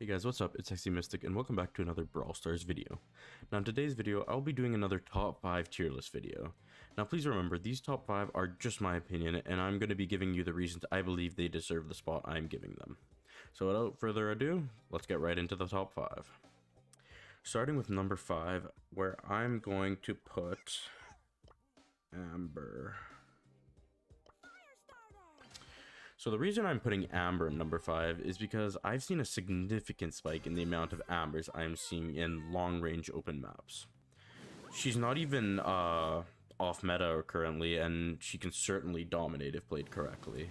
Hey guys, what's up? It's Sexy Mystic and welcome back to another Brawl Stars video. Now in today's video, I'll be doing another top 5 tier list video. Now please remember, these top 5 are just my opinion and I'm going to be giving you the reasons I believe they deserve the spot I'm giving them. So without further ado, let's get right into the top 5. Starting with number 5, where I'm going to put Amber. So the reason I'm putting Amber in number 5 is because I've seen a significant spike in the amount of Ambers I'm seeing in long-range open maps. She's not even off meta currently, and she can certainly dominate if played correctly.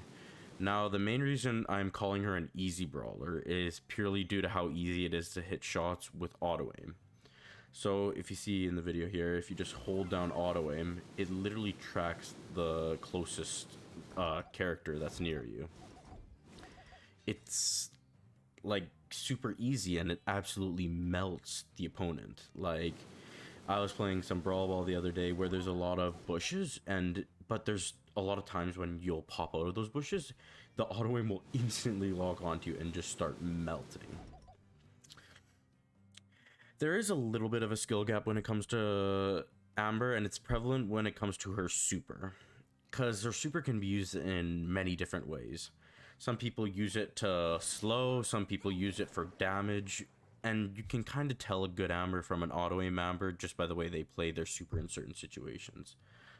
Now, the main reason I'm calling her an easy brawler is purely due to how easy it is to hit shots with auto-aim. So if you see in the video here, if you just hold down auto-aim, it literally tracks the closest character that's near you. It's like super easy and it absolutely melts the opponent. Like, I was playing some Brawl Ball the other day where there's a lot of bushes, but there's a lot of times when you'll pop out of those bushes, the auto aim will instantly log onto you and just start melting. There is a little bit of a skill gap when it comes to Amber, and it's prevalent when it comes to her super, because her super can be used in many different ways. Some people use it to slow, some people use it for damage, and you can kind of tell a good Amber from an auto-aim Amber just by the way they play their super in certain situations.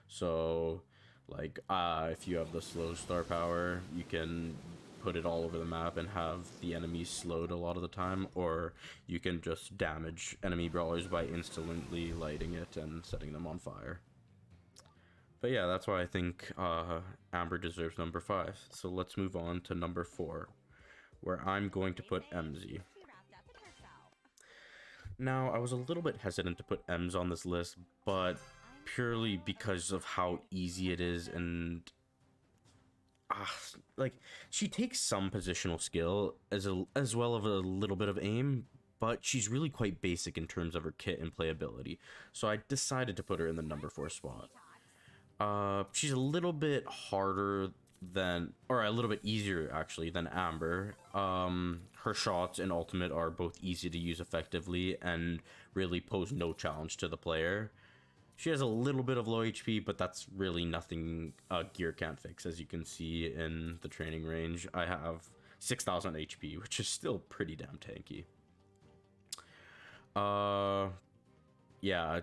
So, like, if you have the slow star power, you can put it all over the map and have the enemies slowed a lot of the time, or you can just damage enemy brawlers by instantly lighting it and setting them on fire. But yeah, that's why I think Amber deserves number 5. So let's move on to number 4, where I'm going to put MZ. Now, I was a little bit hesitant to put Ems on this list, but purely because of how easy it is, and like, she takes some positional skill as well as a little bit of aim, but she's really quite basic in terms of her kit and playability. So I decided to put her in the number 4 spot. She's a little bit harder than, or a little bit easier actually than Amber. Her shots and ultimate are both easy to use effectively and really pose no challenge to the player. She has a little bit of low HP, but that's really nothing gear can't fix. As you can see in the training range, I have 6,000 HP, which is still pretty damn tanky. Yeah,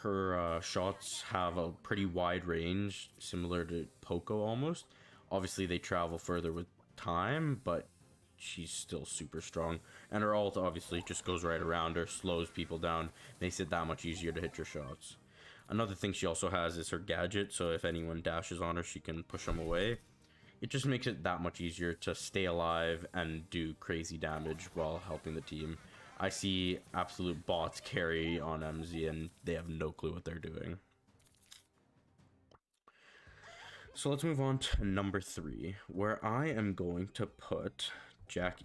her shots have a pretty wide range, similar to Poco almost. Obviously, they travel further with time, but she's still super strong. And her ult obviously just goes right around her, slows people down, makes it that much easier to hit your shots. Another thing she also has is her gadget, so if anyone dashes on her, she can push them away. It just makes it that much easier to stay alive and do crazy damage while helping the team. I see absolute bots carry on MZ and they have no clue what they're doing. So let's move on to number 3, where I am going to put Jackie.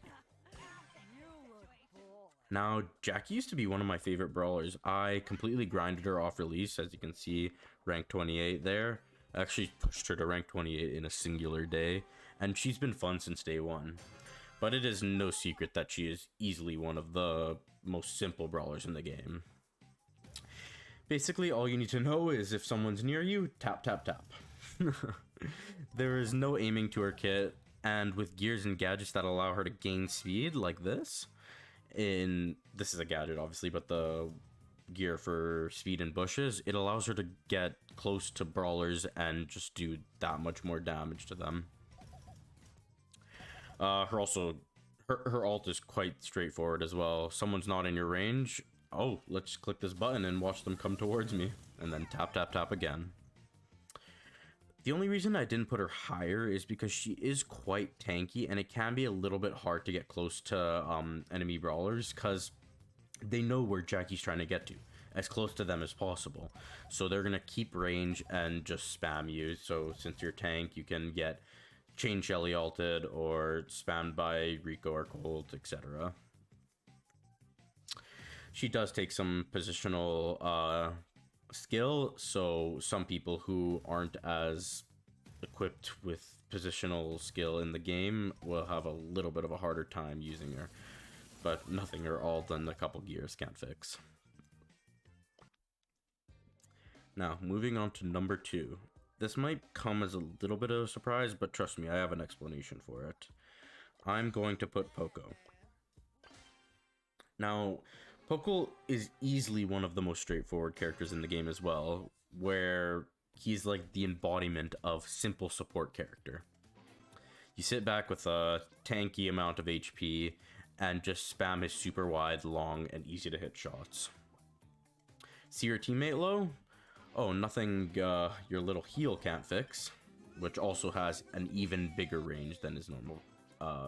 Now, Jackie used to be one of my favorite brawlers. I completely grinded her off release, as you can see, rank 28 there. I actually pushed her to rank 28 in a singular day, and she's been fun since day 1. But it is no secret that she is easily one of the most simple brawlers in the game. Basically, all you need to know is if someone's near you, tap, tap, tap. There is no aiming to her kit, and with gears and gadgets that allow her to gain speed like this, this is a gadget obviously, but the gear for speed in bushes, it allows her to get close to brawlers and just do that much more damage to them. Her ult is quite straightforward as well. Someone's not in your range. Oh, let's click this button and watch them come towards me. And then tap, tap, tap again. The only reason I didn't put her higher is because she is quite tanky, and it can be a little bit hard to get close to enemy brawlers because they know where Jackie's trying to get to, as close to them as possible. So they're going to keep range and just spam you. So since you're tank, you can get Chain Shelly ulted or spammed by Rico or Colt, etc. She does take some positional skill, so some people who aren't as equipped with positional skill in the game will have a little bit of a harder time using her. but nothing or all than a couple gears can't fix. Now, moving on to number 2. This might come as a little bit of a surprise, but trust me, I have an explanation for it. I'm going to put Poco. Now, Poco is easily one of the most straightforward characters in the game as well, where he's like the embodiment of simple support character. You sit back with a tanky amount of HP and just spam his super wide, long, and easy to hit shots. See your teammate low? Oh, nothing your little heal can't fix, which also has an even bigger range than his normal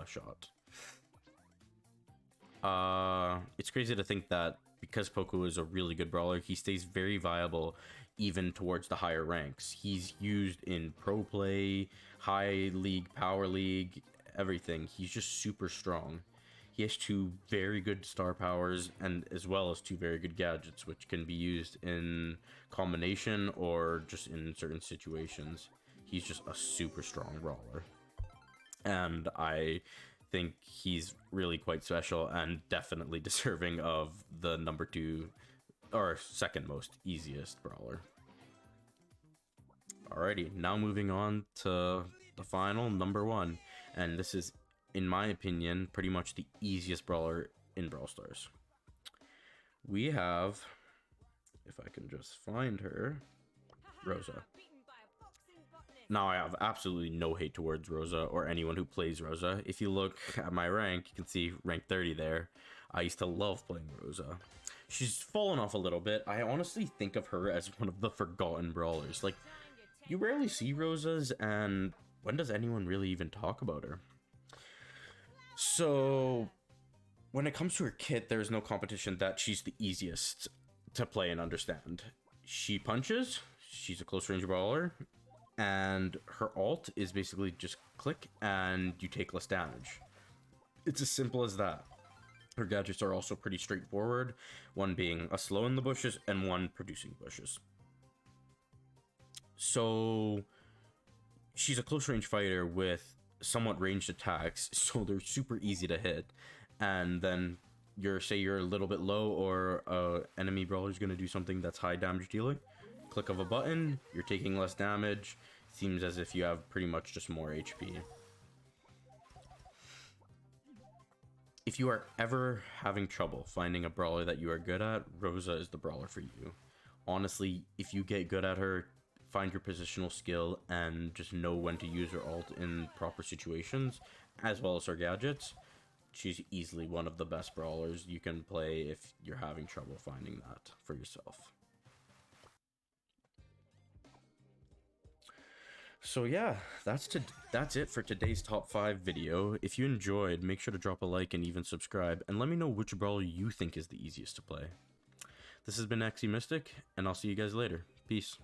shot. It's crazy to think that because Poco is a really good brawler, he stays very viable even towards the higher ranks. He's used in pro play, high league, power league, everything. He's just super strong. He has 2 very good star powers and as well as 2 very good gadgets, which can be used in combination or just in certain situations. He's just a super strong brawler. And I think he's really quite special and definitely deserving of the number 2 or second most easiest brawler. Alrighty, now moving on to the final number 1, and this is, in my opinion, pretty much the easiest brawler in Brawl Stars. We have, if I can just find her, Rosa. Now, I have absolutely no hate towards Rosa or anyone who plays Rosa. If you look at my rank, you can see rank 30 there. I used to love playing Rosa. She's fallen off a little bit. I honestly think of her as one of the forgotten brawlers. Like, you rarely see Rosas, and when does anyone really even talk about her? So, when it comes to her kit, there's no competition that she's the easiest to play and understand. She punches, she's a close range brawler, and her ult is basically just click and you take less damage. It's as simple as that. Her gadgets are also pretty straightforward, one being a slow in the bushes and one producing bushes. So she's a close range fighter with somewhat ranged attacks, so they're super easy to hit. And then say you're a little bit low, or enemy brawler is going to do something that's high damage dealing. Click of a button, you're taking less damage. Seems as if you have pretty much just more HP. If you are ever having trouble finding a brawler that you are good at, Rosa is the brawler for you. Honestly, if you get good at her, find your positional skill and just know when to use her ult in proper situations, as well as her gadgets, she's easily one of the best brawlers you can play if you're having trouble finding that for yourself. So yeah, that's it for today's top 5 video. If you enjoyed, make sure to drop a like and even subscribe, and let me know which brawler you think is the easiest to play. This has been Axie Mystic, and I'll see you guys later. Peace.